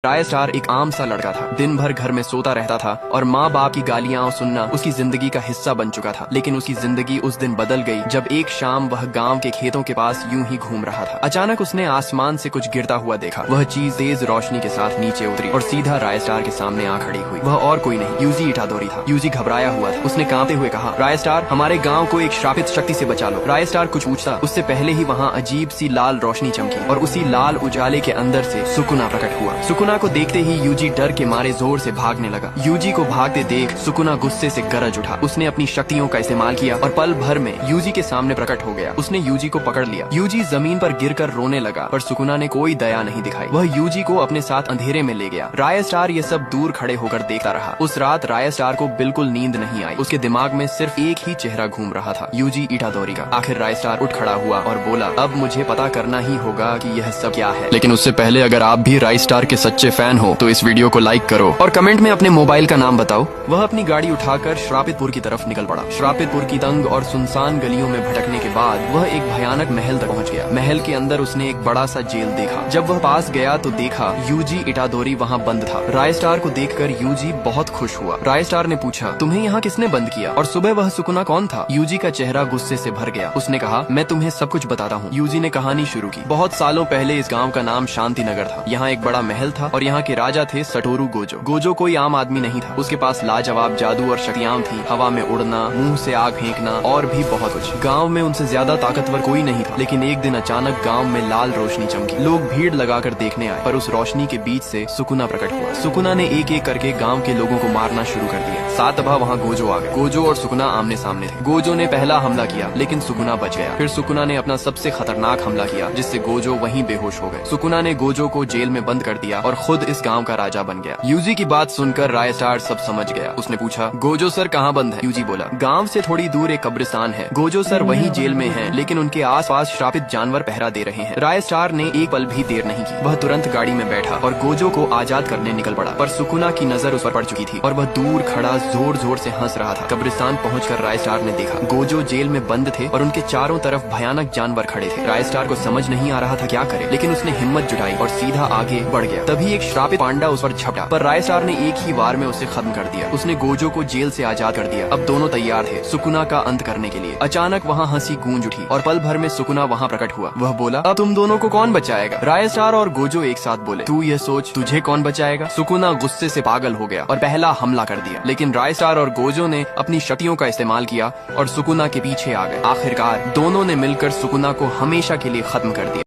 राय star एक आम सा लड़का था। दिन भर घर में सोता रहता था और माँ बाप की गालियां सुनना उसकी जिंदगी का हिस्सा बन चुका था। लेकिन उसकी जिंदगी उस दिन बदल गई जब एक शाम वह गांव के खेतों के पास यूं ही घूम रहा था। अचानक उसने आसमान से कुछ गिरता हुआ देखा। वह चीज तेज रोशनी के साथ नीचे उतरी और सीधा राय स्टार के सामने आ खड़ी हुई। वह और कोई नहीं, यूजी इटादोरी था। यूजी घबराया हुआ था। उसने कांपते हुए कहा, राय स्टार, हमारे गाँव को एक श्रापित शक्ति से बचा लो। राय स्टार कुछ पूछता उससे पहले ही वहाँ अजीब सी लाल रोशनी चमकी और उसी लाल उजाले के अंदर से सुकुना प्रकट हुआ। सुकुना को देखते ही यूजी डर के मारे जोर से भागने लगा। यूजी को भागते देख सुकुना गुस्से से गरज उठा। उसने अपनी शक्तियों का इस्तेमाल किया और पल भर में यूजी के सामने प्रकट हो गया। उसने यूजी को पकड़ लिया। यूजी जमीन पर गिरकर रोने लगा, पर सुकुना ने कोई दया नहीं दिखाई। वह यूजी को अपने साथ अंधेरे में ले गया। राय स्टार ये सब दूर खड़े होकर देखता रहा। उस रात राय स्टार को बिल्कुल नींद नहीं आई। उसके दिमाग में सिर्फ एक ही चेहरा घूम रहा था, यूजी इटादोरी का। आखिर राय स्टार उठ खड़ा हुआ और बोला, अब मुझे पता करना ही होगा कि यह सब क्या है। लेकिन उससे पहले अगर आप भी राय स्टार के सच्चे फैन हो तो इस वीडियो को लाइक करो और कमेंट में अपने मोबाइल का नाम बताओ। वह अपनी गाड़ी उठाकर श्रापितपुर की तरफ निकल पड़ा। श्रापितपुर की तंग और सुनसान गलियों में भटकने के बाद वह एक भयानक महल तक पहुंच गया। महल के अंदर उसने एक बड़ा सा जेल देखा। जब वह पास गया तो देखा यूजी इटादोरी वहाँ बंद था। राय स्टार को देखकर यूजी बहुत खुश हुआ। राय स्टार ने पूछा, तुम्हें यहाँ किसने बंद किया और सुबह वह सुकुना कौन था? यूजी का चेहरा गुस्से से भर गया। उसने कहा, मैं तुम्हें सब कुछ बताता हूँ। यूजी ने कहानी शुरू की। बहुत सालों पहले इस गाँव का नाम शांति नगर था। यहाँ एक बड़ा महल था और यहाँ के राजा थे सटोरू गोजो। गोजो कोई आम आदमी नहीं था। उसके पास लाजवाब जादू और शक्तियां थी, हवा में उड़ना, मुंह से आग फेंकना और भी बहुत कुछ। गांव में उनसे ज्यादा ताकतवर कोई नहीं था। लेकिन एक दिन अचानक गांव में लाल रोशनी चमकी। लोग भीड़ लगाकर देखने आए, पर उस रोशनी के बीच से सुकुना प्रकट हुआ। सुकुना ने एक एक करके गांव के लोगों को मारना शुरू कर दिया। सात दफा वहाँ गोजो आ गए। गोजो और सुकुना आमने सामने थे। गोजो ने पहला हमला किया, लेकिन सुकुना बच गया। फिर सुकुना ने अपना सबसे खतरनाक हमला किया, जिससे गोजो वहीं बेहोश हो गए। सुकुना ने गोजो को जेल में बंद कर दिया और खुद इस गाँव का राजा बन गया। यूजी की बात सुनकर राय स्टार सब समझ गया। उसने पूछा, गोजो सर कहाँ बंद है? यूजी बोला, गांव से थोड़ी दूर एक कब्रिस्तान है। गोजो सर वहीं जेल में हैं, लेकिन उनके आसपास श्रापित जानवर पहरा दे रहे हैं। राय स्टार ने एक पल भी देर नहीं की। वह तुरंत गाड़ी में बैठा और गोजो को आजाद करने निकल पड़ा। पर सुकुना की नजर उस पर पड़ चुकी थी और वह दूर खड़ा जोर जोर से हंस रहा था। कब्रिस्तान पहुंचकर राय स्टार ने देखा गोजो जेल में बंद थे और उनके चारों तरफ भयानक जानवर खड़े थे। राय स्टार को समझ नहीं आ रहा था क्या करे, लेकिन उसने हिम्मत जुटाई और सीधा आगे बढ़ गया। तभी एक श्रापित पांडा उस पर झपटा, पर राय स्टार ने एक ही वार में उसे खत्म कर दिया। उसने गोजो को जेल से आजाद कर दिया। अब दोनों तैयार थे सुकुना का अंत करने के लिए। अचानक वहाँ हंसी गूंज उठी और पल भर में सुकुना वहाँ प्रकट हुआ। वह बोला, अब तुम दोनों को कौन बचाएगा? राय स्टार और गोजो एक साथ बोले, तू ये सोच, तुझे कौन बचाएगा? सुकुना गुस्से से पागल हो गया और पहला हमला कर दिया। लेकिन राय स्टार और गोजो ने अपनी शक्तियों का इस्तेमाल किया और सुकुना के पीछे आ गए। आखिरकार दोनों ने मिलकर सुकुना को हमेशा के लिए खत्म कर दिया।